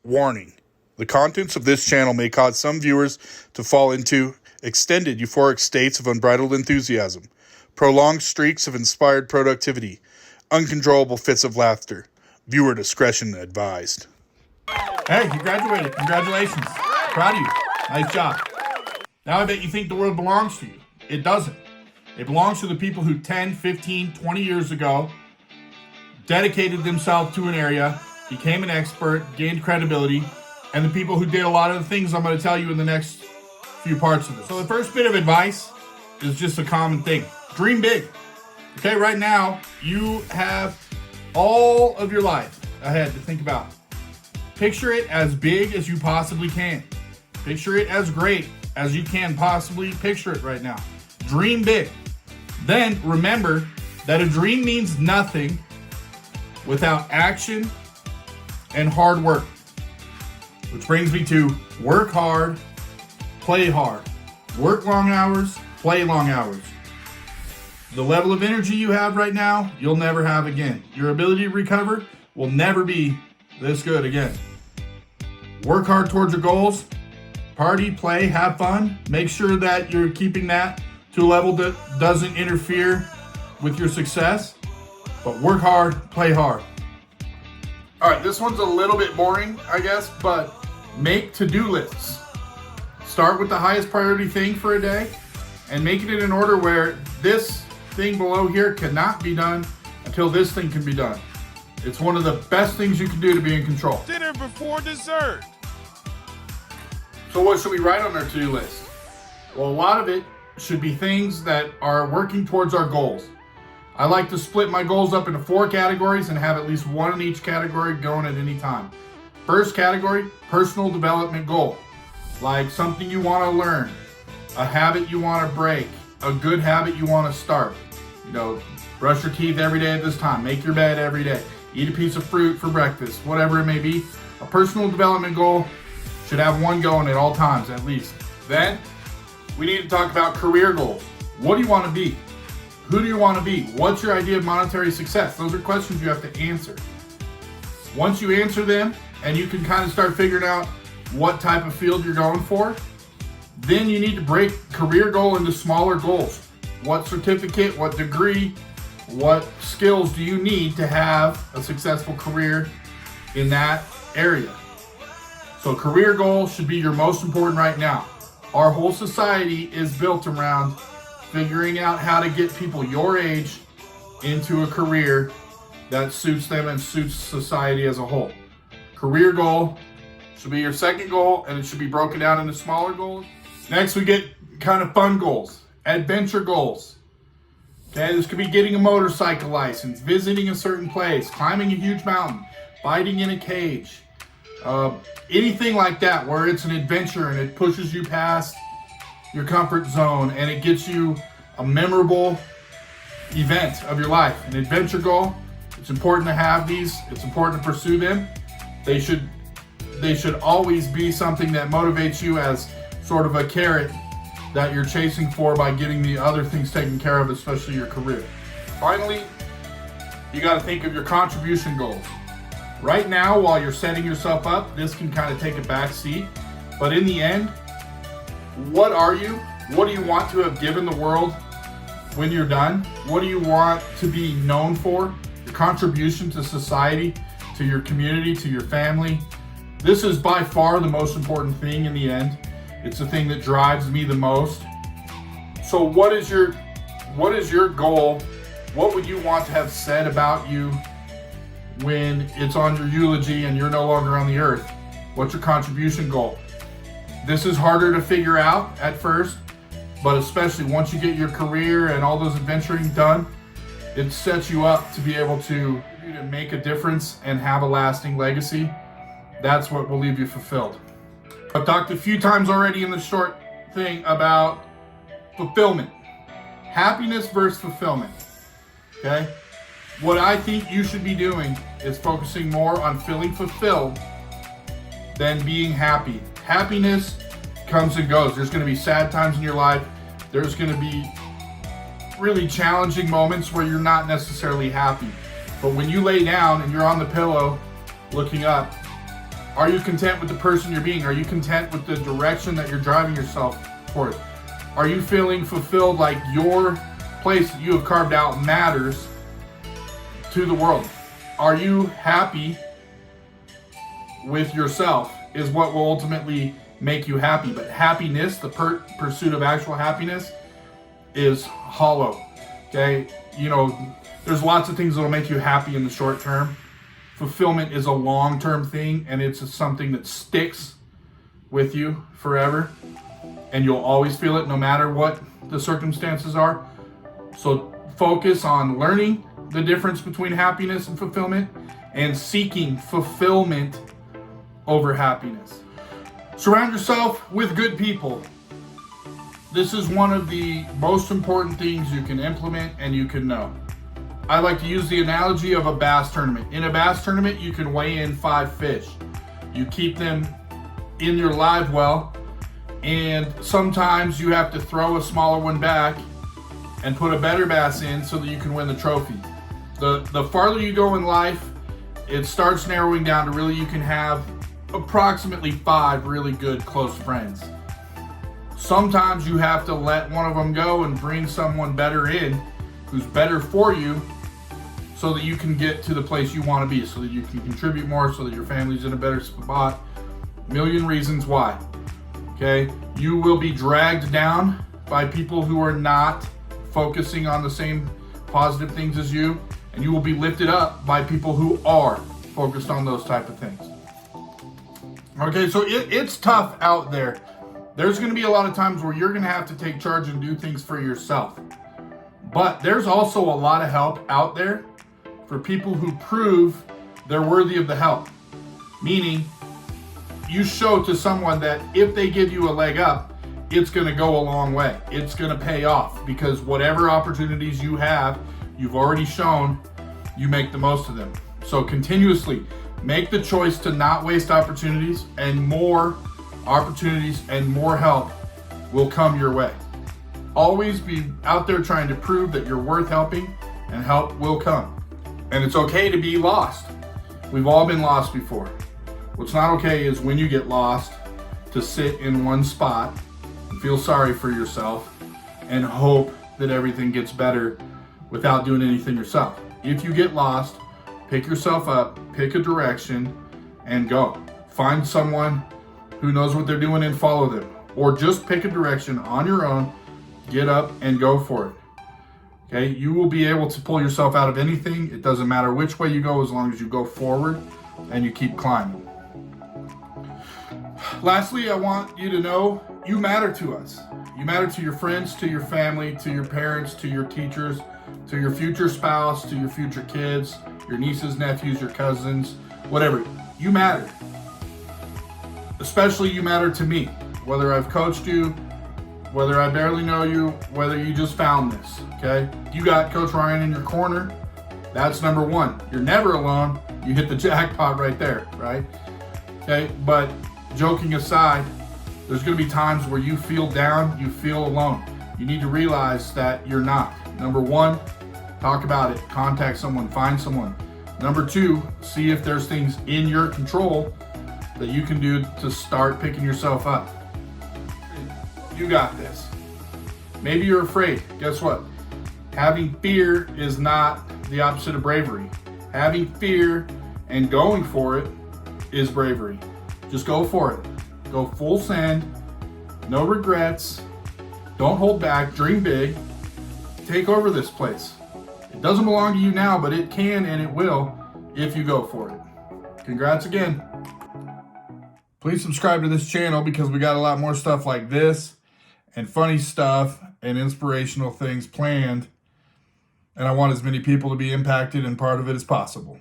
Warning. The contents of this channel may cause some viewers to fall into extended euphoric states of unbridled enthusiasm, prolonged streaks of inspired productivity, uncontrollable fits of laughter. Viewer discretion advised. Hey, you graduated. Congratulations. Proud of you. Nice job. Now I bet you think the world belongs to you. It doesn't. It belongs to the people who 10, 15, 20 years ago dedicated themselves to an area, became an expert, gained credibility, and the people who did a lot of the things I'm going to tell you in the next few parts of this. So the first bit of advice is just a common thing. Dream big. Okay, right now, you have all of your life ahead to think about. Picture it as big as you possibly can. Picture it as great as you can possibly picture it right now. Dream big. Then remember that a dream means nothing without action and hard work. Which brings me to work hard, play hard. Work long hours, play long hours. The level of energy you have right now, you'll never have again. Your ability to recover will never be this good again. Work hard towards your goals. Party, play, have fun. Make sure that you're keeping that to a level that doesn't interfere with your success. But work hard, play hard. All right, this one's a little bit boring, I guess, but make to-do lists. Start with the highest priority thing for a day and make it in an order where this thing below here cannot be done until this thing can be done. It's one of the best things you can do to be in control. Dinner before dessert. So what should we write on our to-do list? Well, a lot of it should be things that are working towards our goals. I like to split my goals up into 4 categories and have at least one in each category going at any time. First category, personal development goal. Like something you want to learn, a habit you want to break, a good habit you want to start. You know, brush your teeth every day at this time, make your bed every day, eat a piece of fruit for breakfast, whatever it may be. A personal development goal should have one going at all times at least. Then we need to talk about career goals. What do you want to be? Who do you want to be? What's your idea of monetary success? Those are questions you have to answer. Once you answer them and you can kind of start figuring out what type of field you're going for, then you need to break career goal into smaller goals. What certificate, what degree, what skills do you need to have a successful career in that area? So career goal should be your most important right now. Our whole society is built around figuring out how to get people your age into a career that suits them and suits society as a whole. Career goal should be your second goal, and it should be broken down into smaller goals. Next, we get kind of fun goals, adventure goals. Okay, this could be getting a motorcycle license, visiting a certain place, climbing a huge mountain, fighting in a cage, anything like that where it's an adventure and it pushes you past your comfort zone and it gets you a memorable event of your life. An adventure goal, it's important to have these, it's important to pursue them. They should always be something that motivates you as sort of a carrot that you're chasing for by getting the other things taken care of, especially your career. Finally, you got to think of your contribution goals. Right now, while you're setting yourself up, this can kind of take a back seat, but in the end, what are you? What do you want to have given the world when you're done? What do you want to be known for? Your contribution to society, to your community, to your family. This is by far the most important thing in the end. It's the thing that drives me the most. So what is your goal? What would you want to have said about you when it's on your eulogy and you're no longer on the earth? What's your contribution goal? This is harder to figure out at first, but especially once you get your career and all those adventuring done, it sets you up to be able to make a difference and have a lasting legacy. That's what will leave you fulfilled. I've talked a few times already in the short thing about fulfillment. Happiness versus fulfillment. Okay? What I think you should be doing is focusing more on feeling fulfilled than being happy. Happiness comes and goes. There's going to be sad times in your life. There's going to be really challenging moments where you're not necessarily happy. But when you lay down and you're on the pillow looking up, Are you content with the person you're being? Are you content with the direction that you're driving yourself towards? Are you feeling fulfilled, like your place that you have carved out matters to the world? Are you happy with yourself is what will ultimately make you happy. But happiness, the pursuit of actual happiness, is hollow. Okay? You know, there's lots of things that will make you happy in the short term. Fulfillment is a long-term thing, and it's something that sticks with you forever, and you'll always feel it no matter what the circumstances are. So focus on learning the difference between happiness and fulfillment, and seeking fulfillment over happiness. Surround yourself with good people. This is one of the most important things you can implement and you can know. I like to use the analogy of a bass tournament. In a bass tournament, you can weigh in 5 fish. You keep them in your live well, and sometimes you have to throw a smaller one back and put a better bass in so that you can win the trophy. The farther you go in life, it starts narrowing down to really you can have approximately 5 really good close friends. Sometimes you have to let one of them go and bring someone better in who's better for you so that you can get to the place you want to be, so that you can contribute more, so that your family's in a better spot. A million reasons why. Okay? You will be dragged down by people who are not focusing on the same positive things as you, and you will be lifted up by people who are focused on those type of things. Okay, so it's tough out there. There's going to be a lot of times where you're going to have to take charge and do things for yourself. But there's also a lot of help out there for people who prove they're worthy of the help. Meaning, you show to someone that if they give you a leg up, it's going to go a long way. It's going to pay off, because whatever opportunities you have, you've already shown you make the most of them. So continuously make the choice to not waste opportunities, and more opportunities and more help will come your way. Always be out there trying to prove that you're worth helping, and help will come. And it's okay to be lost. We've all been lost before. What's not okay is when you get lost, to sit in one spot and feel sorry for yourself and hope that everything gets better without doing anything yourself. If you get lost, pick yourself up, pick a direction, and go. Find someone who knows what they're doing and follow them. Or just pick a direction on your own, get up and go for it. Okay, you will be able to pull yourself out of anything. It doesn't matter which way you go, as long as you go forward and you keep climbing. Lastly, I want you to know you matter to us. You matter to your friends, to your family, to your parents, to your teachers, to your future spouse, to your future kids, your nieces, nephews, your cousins, whatever. You matter. Especially you matter to me. Whether I've coached you, whether I barely know you, whether you just found this, okay? You got Coach Ryan in your corner. That's number one. You're never alone. You hit the jackpot right there, right? Okay, but joking aside, there's going to be times where you feel down, you feel alone. You need to realize that you're not. Number one, talk about it. Contact someone, find someone. Number two, see if there's things in your control that you can do to start picking yourself up. You got this. Maybe you're afraid. Guess what? Having fear is not the opposite of bravery. Having fear and going for it is bravery. Just go for it. Go full send. No regrets. Don't hold back. Dream big. Take over this place. It doesn't belong to you now, but it can and it will if you go for it. Congrats again. Please subscribe to this channel, because we got a lot more stuff like this and funny stuff and inspirational things planned. And I want as many people to be impacted and part of it as possible.